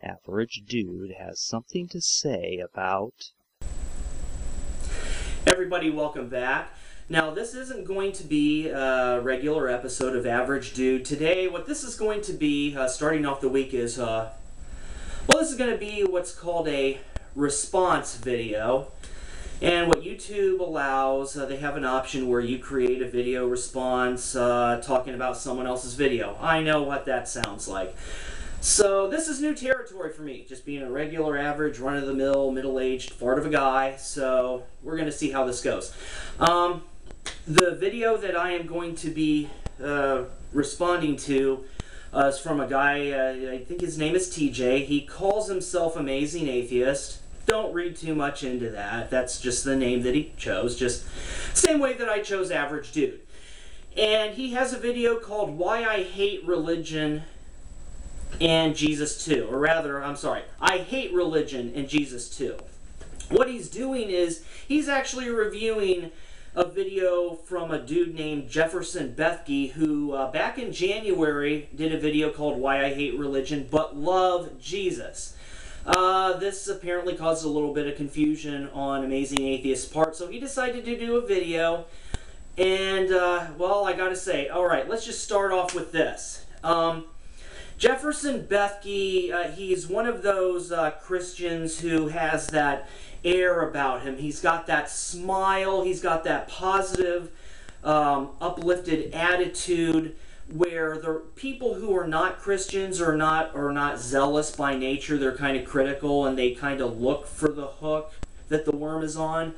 Average Dude has something to say about... Everybody, welcome back. Now, this isn't going to be a regular episode of Average Dude. Today, what this is going to be, starting off the week, is, this is going to be what's called a response video. And what YouTube allows, they have an option where you create a video response talking about someone else's video. I know what that sounds like. So this is new territory for me, just being a regular, average, run-of-the-mill, middle-aged fart of a guy. So we're going to see how this goes. The video that I am going to be responding to is from a guy, I think his name is TJ. He calls himself Amazing Atheist. Don't read too much into that. That's just the name that he chose, just same way that I chose Average Dude. And he has a video called Why I Hate Religion and Jesus Too. Or rather, I'm sorry, I Hate Religion and Jesus Too. What he's doing is, he's actually reviewing a video from a dude named Jefferson Bethke, who back in January did a video called Why I Hate Religion But Love Jesus. This apparently caused a little bit of confusion on Amazing Atheist's part, so he decided to do a video. And, well, I gotta say, alright, let's just start off with this. Jefferson Bethke, he's one of those Christians who has that air about him. He's got that smile, he's got that positive, uplifted attitude, where the people who are not Christians are not zealous by nature. They're kind of critical and they kind of look for the hook that the worm is on.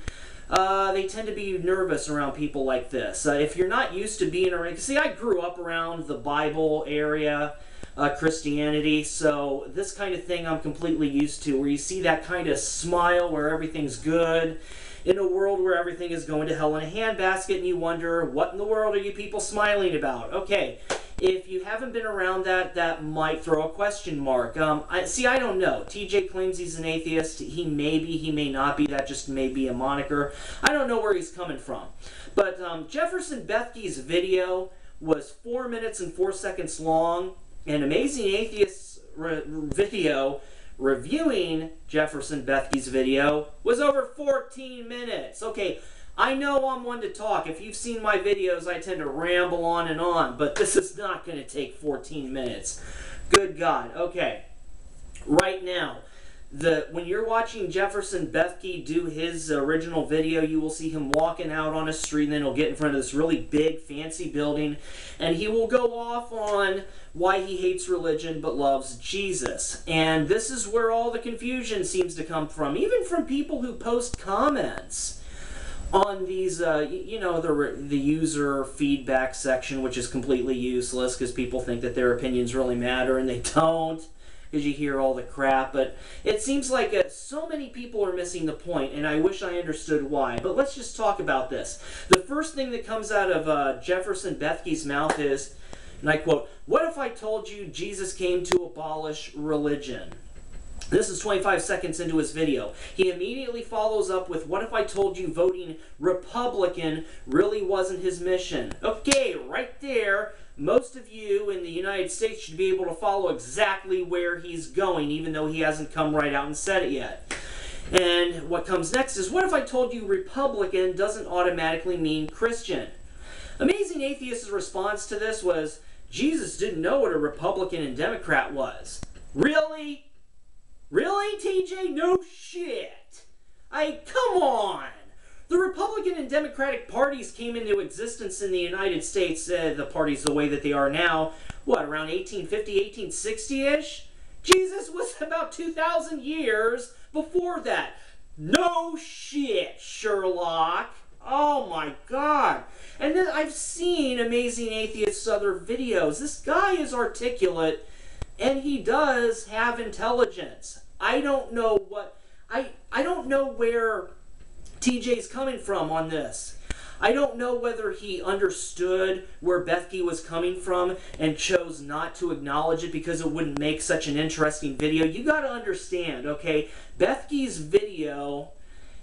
They tend to be nervous around people like this. If you're not used to being around... See, I grew up around the Bible area, Christianity, so this kind of thing I'm completely used to, where you see that kind of smile where everything's good, in a world where everything is going to hell in a handbasket, and you wonder, what in the world are you people smiling about? Okay, if you haven't been around that, that might throw a question mark. I don't know. TJ claims he's an atheist. He may be, he may not be. That just may be a moniker. I don't know where he's coming from. But Jefferson Bethke's video was 4 minutes and 4 seconds long, and Amazing Atheist's video reviewing Jefferson Bethke's video was over 14 minutes. Okay, I know I'm one to talk. If you've seen my videos, I tend to ramble on and on, but this is not going to take 14 minutes. Good God. Okay, right now, when you're watching Jefferson Bethke do his original video, you will see him walking out on a street, and then he'll get in front of this really big, fancy building, and he will go off on why he hates religion but loves Jesus. And this is where all the confusion seems to come from, even from people who post comments on these, you know, the user feedback section, which is completely useless because people think that their opinions really matter, and they don't, because you hear all the crap. But it seems like so many people are missing the point, and I wish I understood why. But let's just talk about this. The first thing that comes out of Jefferson Bethke's mouth is, and I quote, "What if I told you Jesus came to abolish religion?" This is 25 seconds into his video. He immediately follows up with, "What if I told you voting Republican really wasn't his mission?" Okay, right there, most of you in the United States should be able to follow exactly where he's going, even though he hasn't come right out and said it yet. And what comes next is, "What if I told you Republican doesn't automatically mean Christian?" Amazing Atheist's response to this was, "Jesus didn't know what a Republican and Democrat was." Really? Really, TJ? No shit. Come on. The Republican and Democratic parties came into existence in the United States, the parties the way that they are now, what, around 1850, 1860-ish? Jesus was about 2,000 years before that. No shit, Sherlock. Oh my God. And then I've seen Amazing Atheist's other videos. This guy is articulate, and he does have intelligence. I don't know what... I don't know where TJ's coming from on this. I don't know whether he understood where Bethke was coming from and chose not to acknowledge it because it wouldn't make such an interesting video. You got to understand, okay, Bethke's video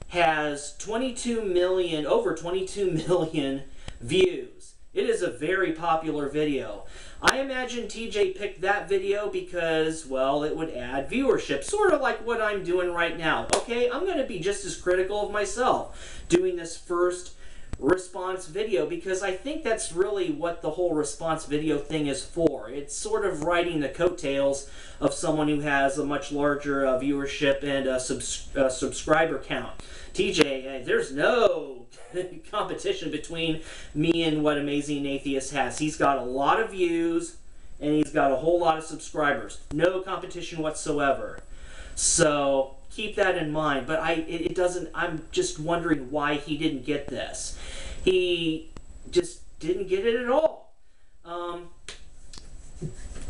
has over 22 million views. It is a very popular video. I imagine TJ picked that video because, well, it would add viewership, sort of like what I'm doing right now. Okay, I'm going to be just as critical of myself doing this first response video, because I think that's really what the whole response video thing is for. It's sort of riding the coattails of someone who has a much larger viewership and a subscriber count. TJ, there's no competition between me and what Amazing Atheist has. He's got a lot of views and he's got a whole lot of subscribers. No competition whatsoever. So keep that in mind. But I'm just wondering why he didn't get this. He just didn't get it at all.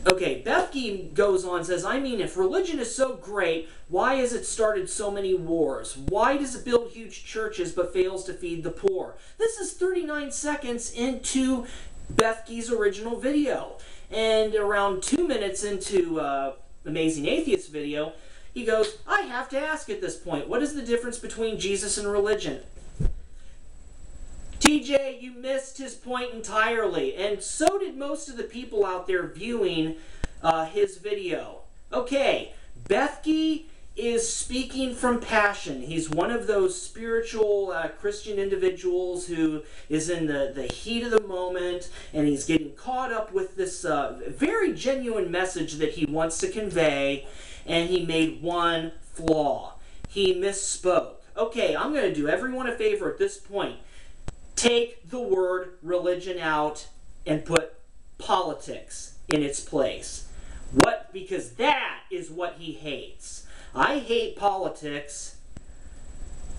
Okay, Bethke goes on and says, I mean, if religion is so great, why has it started so many wars? Why does it build huge churches but fails to feed the poor? This is 39 seconds into Bethke's original video. And around 2 minutes into Amazing Atheist video, he goes, I have to ask at this point, what is the difference between Jesus and religion? TJ, you missed his point entirely, and so did most of the people out there viewing his video. Okay, Bethke is speaking from passion. He's one of those spiritual Christian individuals who is in the heat of the moment, and he's getting caught up with this very genuine message that he wants to convey, and he made one flaw. He misspoke. Okay, I'm going to do everyone a favor at this point. Take the word religion out and put politics in its place. What? Because that is what he hates. I hate politics,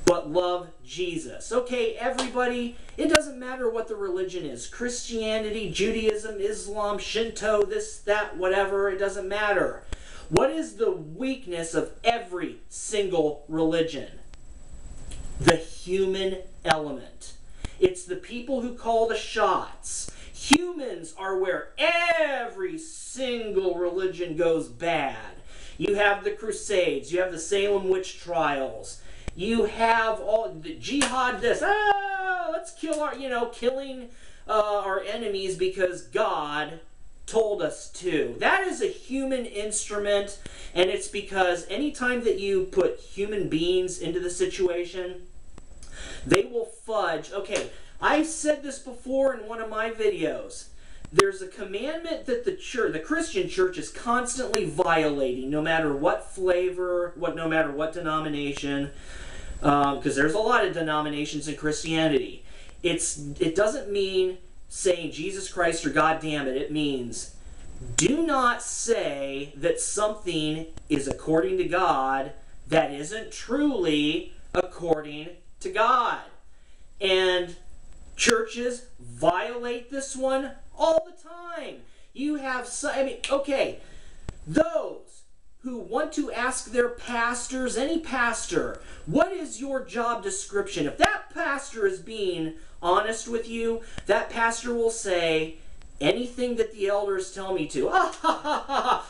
but love Jesus. Okay, everybody, it doesn't matter what the religion is. Christianity, Judaism, Islam, Shinto, this, that, whatever, it doesn't matter. What is the weakness of every single religion? The human element. It's the people who call the shots. Humans are where every single religion goes bad. You have the Crusades. You have the Salem witch trials. You have all the jihad. This, let's kill our, killing our enemies because God told us to. That is a human instrument, and it's because anytime that you put human beings into the situation, they will fudge. Okay, I've said this before in one of my videos. There's a commandment that the Christian church is constantly violating, no matter what flavor, no matter what denomination, because there's a lot of denominations in Christianity. It doesn't mean saying Jesus Christ or God damn it. It means do not say that something is according to God that isn't truly according to God. And churches violate this one all the time. You have, okay, those who want to ask their pastors, any pastor, what is your job description? If that pastor is being honest with you, that pastor will say, anything that the elders tell me to,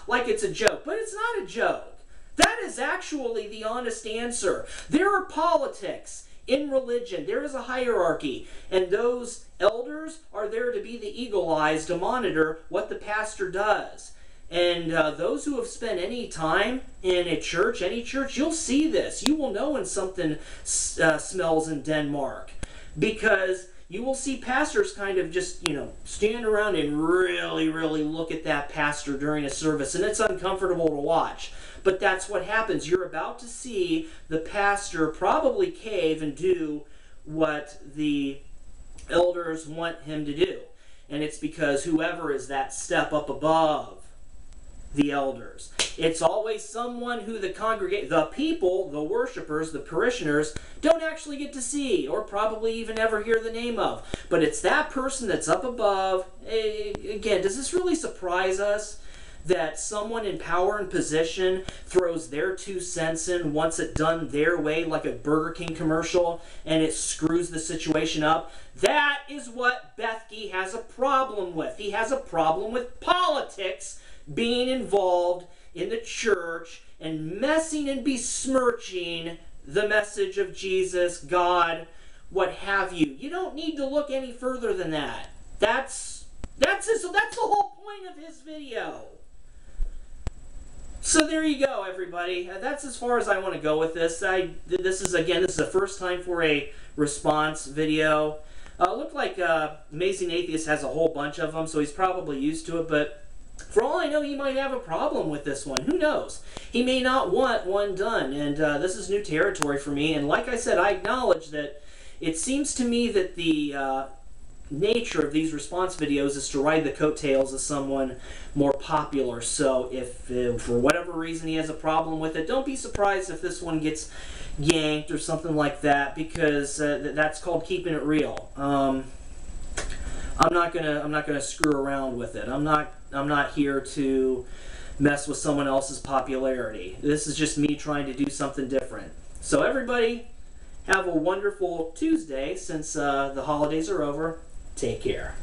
like it's a joke. But it's not a joke. That is actually the honest answer. There are politics in religion. There is a hierarchy, and those elders are there to be the eagle eyes to monitor what the pastor does. And those who have spent any time in a church, any church, you'll see this. You will know when something smells in Denmark, because you will see pastors kind of just, stand around and really, really look at that pastor during a service, and it's uncomfortable to watch. But that's what happens. You're about to see the pastor probably cave and do what the elders want him to do. And it's because whoever is that step up above the elders. It's always someone who the people, the worshipers, the parishioners, don't actually get to see or probably even ever hear the name of. But it's that person that's up above. Again, does this really surprise us? That someone in power and position throws their 2 cents in, wants it done their way like a Burger King commercial, and it screws the situation up? That is what Bethke has a problem with. He has a problem with politics being involved in the church and messing and besmirching the message of Jesus, God, what have you. You don't need to look any further than that. That's the whole point of his video. So there you go, everybody. That's as far as I want to go with this. This is the first time for a response video. Looked like Amazing Atheist has a whole bunch of them, so he's probably used to it, but for all I know, he might have a problem with this one. Who knows? He may not want one done, and this is new territory for me, and like I said, I acknowledge that it seems to me that the nature of these response videos is to ride the coattails of someone more popular. So if for whatever reason he has a problem with it, don't be surprised if this one gets yanked or something like that, because that's called keeping it real. I'm not gonna screw around with it. I'm not here to mess with someone else's popularity. This is just me trying to do something different. So everybody, have a wonderful Tuesday since the holidays are over. Take care.